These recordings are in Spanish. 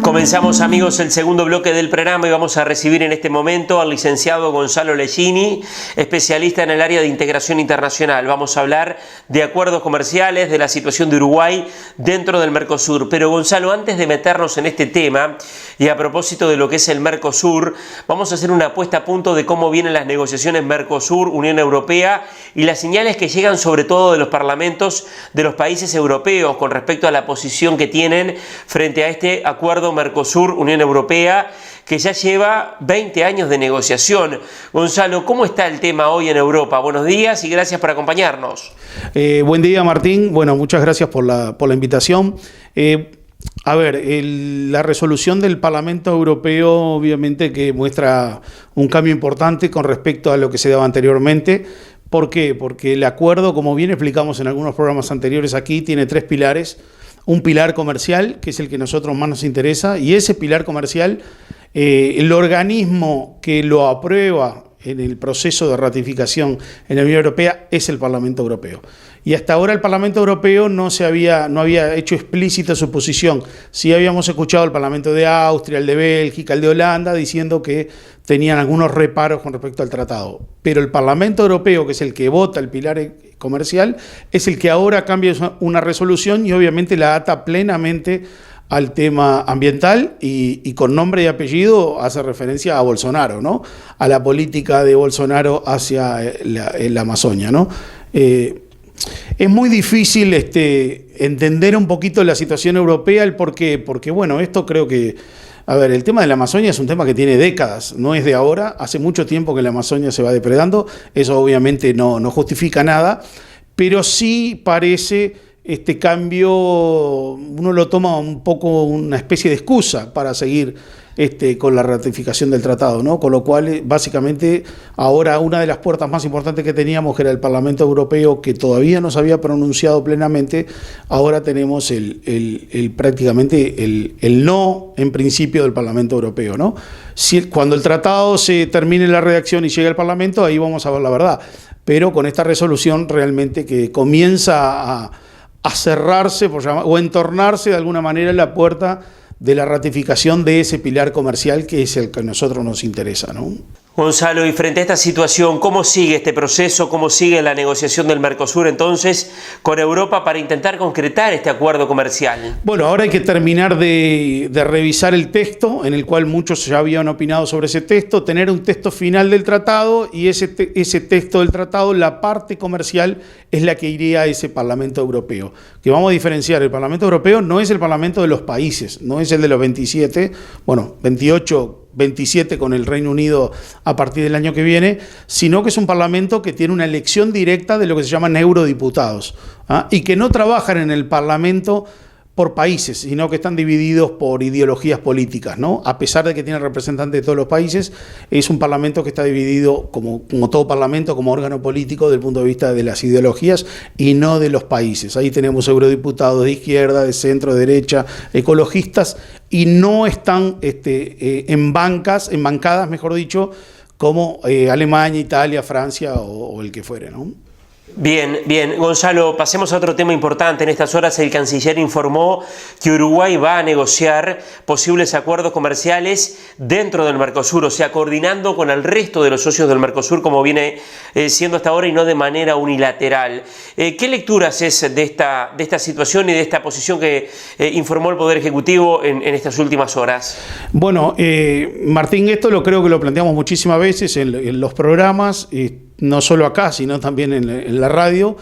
Comenzamos, amigos, el segundo bloque del programa y vamos a recibir en este momento al licenciado Gonzalo Leggini, especialista en el área de integración internacional. Vamos a hablar de acuerdos comerciales, de la situación de Uruguay dentro del Mercosur. Pero, Gonzalo, antes de meternos en este tema y a propósito de lo que es el Mercosur, vamos a hacer una puesta a punto de cómo vienen las negociaciones Mercosur-Unión Europea y las señales que llegan sobre todo de los parlamentos de los países europeos con respecto a la posición que tienen frente a este acuerdo Mercosur-Unión Europea, que ya lleva 20 años de negociación. Gonzalo, ¿cómo está el tema hoy en Europa? Buenos días y gracias por acompañarnos. Buen día, Martín. Bueno, muchas gracias por la invitación. La resolución del Parlamento Europeo obviamente que muestra un cambio importante con respecto a lo que se daba anteriormente. ¿Por qué? Porque el acuerdo, como bien explicamos en algunos programas anteriores aquí, tiene tres pilares. Un pilar comercial, que es el que a nosotros más nos interesa, y ese pilar comercial, el organismo que lo aprueba en el proceso de ratificación en la Unión Europea es el Parlamento Europeo. Y hasta ahora el Parlamento Europeo no había hecho explícita su posición. Sí habíamos escuchado al Parlamento de Austria, el de Bélgica, el de Holanda, diciendo que tenían algunos reparos con respecto al tratado. Pero el Parlamento Europeo, que es el que vota el pilar comercial, es el que ahora cambia una resolución y obviamente la ata plenamente al tema ambiental y con nombre y apellido hace referencia a Bolsonaro, ¿no? A la política de Bolsonaro hacia la Amazonia, ¿no? Es muy difícil entender un poquito la situación europea, el por qué, porque bueno, esto creo que, el tema de la Amazonia es un tema que tiene décadas, no es de ahora, hace mucho tiempo que la Amazonia se va depredando, eso obviamente no justifica nada, pero sí parece este cambio, uno lo toma un poco una especie de excusa para seguir con la ratificación del tratado, ¿no? Con lo cual, básicamente, ahora una de las puertas más importantes que teníamos, que era el Parlamento Europeo, que todavía no se había pronunciado plenamente, ahora tenemos prácticamente el no, en principio, del Parlamento Europeo, ¿no? Cuando el tratado se termine la redacción y llegue al Parlamento, ahí vamos a ver la verdad. Pero con esta resolución realmente que comienza a cerrarse, o entornarse de alguna manera la puerta de la ratificación de ese pilar comercial que es el que a nosotros nos interesa, ¿no? Gonzalo, y frente a esta situación, ¿cómo sigue este proceso? ¿Cómo sigue la negociación del Mercosur entonces con Europa para intentar concretar este acuerdo comercial? Bueno, ahora hay que terminar de revisar el texto, en el cual muchos ya habían opinado sobre ese texto, tener un texto final del tratado y ese texto del tratado, la parte comercial es la que iría a ese Parlamento Europeo. Que vamos a diferenciar, el Parlamento Europeo no es el Parlamento de los países, no es el de los 27, 28, 27 con el Reino Unido a partir del año que viene, sino que es un parlamento que tiene una elección directa de lo que se llaman eurodiputados, y que no trabajan en el parlamento por países, sino que están divididos por ideologías políticas, ¿no? A pesar de que tiene representantes de todos los países, es un parlamento que está dividido, como todo parlamento, como órgano político desde el punto de vista de las ideologías y no de los países. Ahí tenemos eurodiputados de izquierda, de centro, de derecha, ecologistas, y no están en bancadas, mejor dicho, como Alemania, Italia, Francia o el que fuere, ¿no? Bien, Gonzalo, pasemos a otro tema importante. En estas horas el canciller informó que Uruguay va a negociar posibles acuerdos comerciales dentro del Mercosur, o sea, coordinando con el resto de los socios del Mercosur como viene siendo hasta ahora y no de manera unilateral. ¿Qué lecturas es de esta situación y de esta posición que informó el Poder Ejecutivo en estas últimas horas? Bueno, Martín, esto creo que lo planteamos muchísimas veces en los programas, no solo acá, sino también en la radio.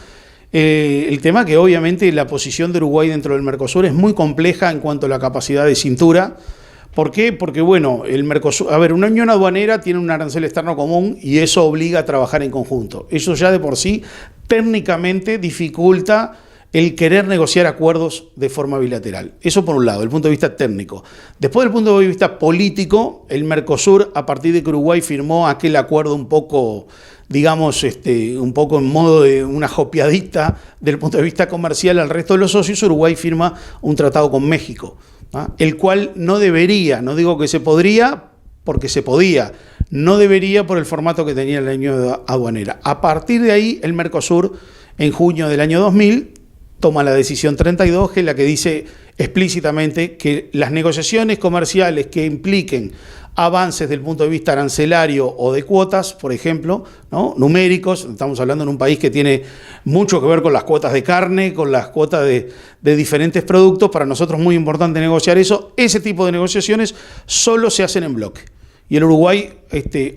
El tema que obviamente la posición de Uruguay dentro del Mercosur es muy compleja en cuanto a la capacidad de cintura. ¿Por qué? Porque bueno, el Mercosur, una unión aduanera tiene un arancel externo común y eso obliga a trabajar en conjunto. Eso ya de por sí técnicamente dificulta el querer negociar acuerdos de forma bilateral. Eso por un lado, desde el punto de vista técnico. Después, del punto de vista político, el Mercosur, a partir de que Uruguay firmó aquel acuerdo un poco, digamos, un poco en modo de una jopiadita del punto de vista comercial al resto de los socios, Uruguay firma un tratado con México, el cual no debería, no digo que se podría, porque se podía, no debería por el formato que tenía la unión aduanera. A partir de ahí, el Mercosur, en junio del año 2000, toma la decisión 32, que es la que dice explícitamente que las negociaciones comerciales que impliquen avances desde el punto de vista arancelario o de cuotas, por ejemplo, ¿no?, numéricos, estamos hablando en un país que tiene mucho que ver con las cuotas de carne, con las cuotas de diferentes productos, para nosotros es muy importante negociar eso. Ese tipo de negociaciones solo se hacen en bloque. Y el Uruguay,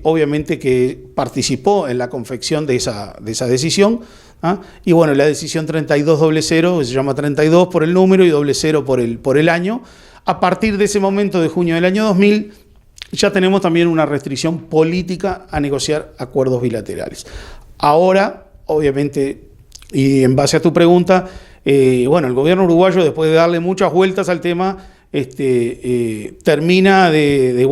obviamente que participó en la confección de esa decisión, ¿ah? Y bueno, la decisión 3200, se llama 32 por el número y 00 por el año. A partir de ese momento de junio del año 2000, ya tenemos también una restricción política a negociar acuerdos bilaterales. Ahora, obviamente, y en base a tu pregunta, bueno, el gobierno uruguayo, después de darle muchas vueltas al tema, termina de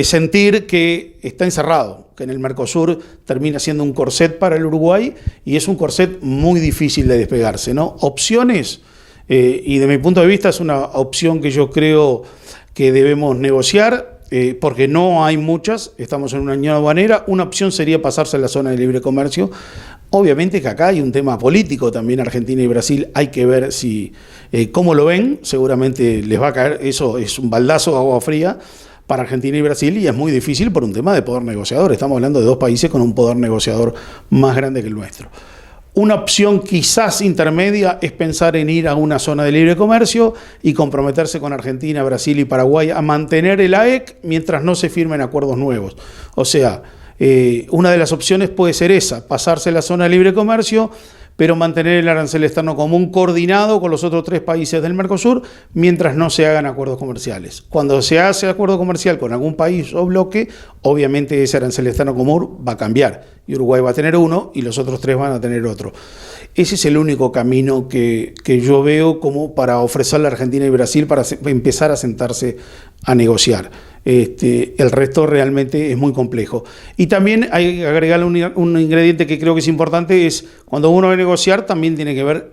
sentir que está encerrado, que en el Mercosur termina siendo un corset para el Uruguay y es un corset muy difícil de despegarse, ¿no? Opciones, y de mi punto de vista es una opción que yo creo que debemos negociar, porque no hay muchas, estamos en una unión aduanera. Una opción sería pasarse a la zona de libre comercio. Obviamente que acá hay un tema político también, Argentina y Brasil, hay que ver cómo lo ven, seguramente les va a caer, eso es un baldazo de agua fría para Argentina y Brasil, y es muy difícil por un tema de poder negociador. Estamos hablando de dos países con un poder negociador más grande que el nuestro. Una opción quizás intermedia es pensar en ir a una zona de libre comercio y comprometerse con Argentina, Brasil y Paraguay a mantener el AEC mientras no se firmen acuerdos nuevos. O sea, una de las opciones puede ser esa, pasarse a la zona de libre comercio, pero mantener el arancel externo común coordinado con los otros 3 países del Mercosur mientras no se hagan acuerdos comerciales. Cuando se hace acuerdo comercial con algún país o bloque, obviamente ese arancel externo común va a cambiar y Uruguay va a tener uno y los otros 3 van a tener otro. Ese es el único camino que yo veo como para ofrecerle a Argentina y Brasil para empezar a sentarse a negociar. El resto realmente es muy complejo. Y también hay que agregarle un ingrediente que creo que es importante, es cuando uno va a negociar también tiene que ver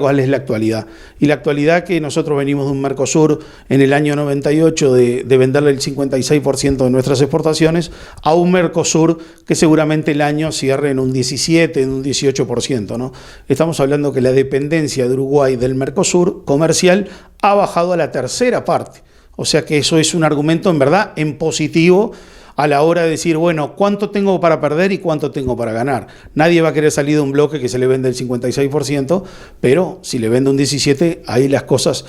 cuál es la actualidad. Y la actualidad que nosotros venimos de un Mercosur en el año 98 de venderle el 56% de nuestras exportaciones a un Mercosur que seguramente el año cierre en un 17%, en un 18%, ¿no? Estamos hablando que la dependencia de Uruguay del Mercosur comercial ha bajado a la tercera parte. O sea que eso es un argumento en verdad en positivo a la hora de decir, bueno, ¿cuánto tengo para perder y cuánto tengo para ganar? Nadie va a querer salir de un bloque que se le vende el 56%, pero si le vende un 17%, ahí las cosas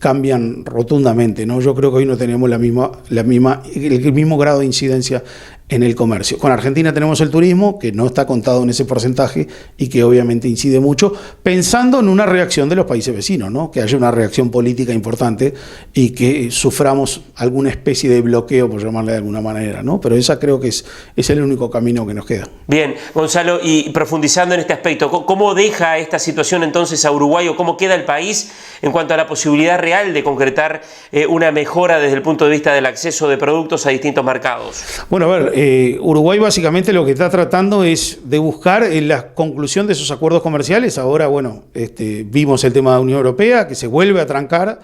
cambian rotundamente, ¿no? Yo creo que hoy no tenemos el mismo grado de incidencia en el comercio. Con Argentina tenemos el turismo, que no está contado en ese porcentaje y que obviamente incide mucho, pensando en una reacción de los países vecinos, ¿no? Que haya una reacción política importante y que suframos alguna especie de bloqueo, por llamarle de alguna manera, ¿no? Pero esa creo que es el único camino que nos queda. Bien, Gonzalo, y profundizando en este aspecto, ¿cómo deja esta situación entonces a Uruguay o cómo queda el país en cuanto a la posibilidad real de concretar una mejora desde el punto de vista del acceso de productos a distintos mercados? Bueno, a ver, Uruguay básicamente lo que está tratando es de buscar la conclusión de esos acuerdos comerciales. Ahora, bueno, vimos el tema de la Unión Europea, que se vuelve a trancar.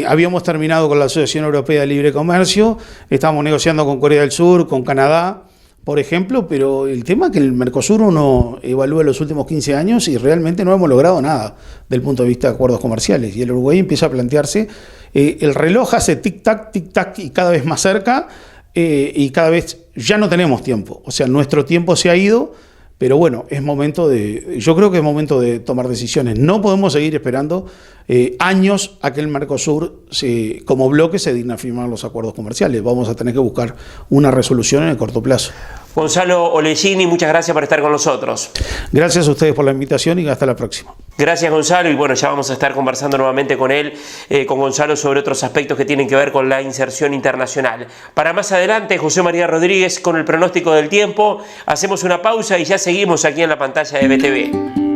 Habíamos terminado con la Asociación Europea de Libre Comercio, estábamos negociando con Corea del Sur, con Canadá, por ejemplo, pero el tema es que el Mercosur uno evalúa los últimos 15 años y realmente no hemos logrado nada del punto de vista de acuerdos comerciales. Y el Uruguay empieza a plantearse, el reloj hace tic-tac y cada vez más cerca, y cada vez ya no tenemos tiempo. O sea, nuestro tiempo se ha ido, pero bueno, yo creo que es momento de tomar decisiones. No podemos seguir esperando años a que el Mercosur como bloque se digna a firmar los acuerdos comerciales. Vamos a tener que buscar una resolución en el corto plazo. Gonzalo Ollesini, muchas gracias por estar con nosotros. Gracias a ustedes por la invitación y hasta la próxima. Gracias, Gonzalo, y bueno, ya vamos a estar conversando nuevamente con él, con Gonzalo, sobre otros aspectos que tienen que ver con la inserción internacional. Para más adelante, José María Rodríguez con el pronóstico del tiempo. Hacemos una pausa y ya seguimos aquí en la pantalla de BTV.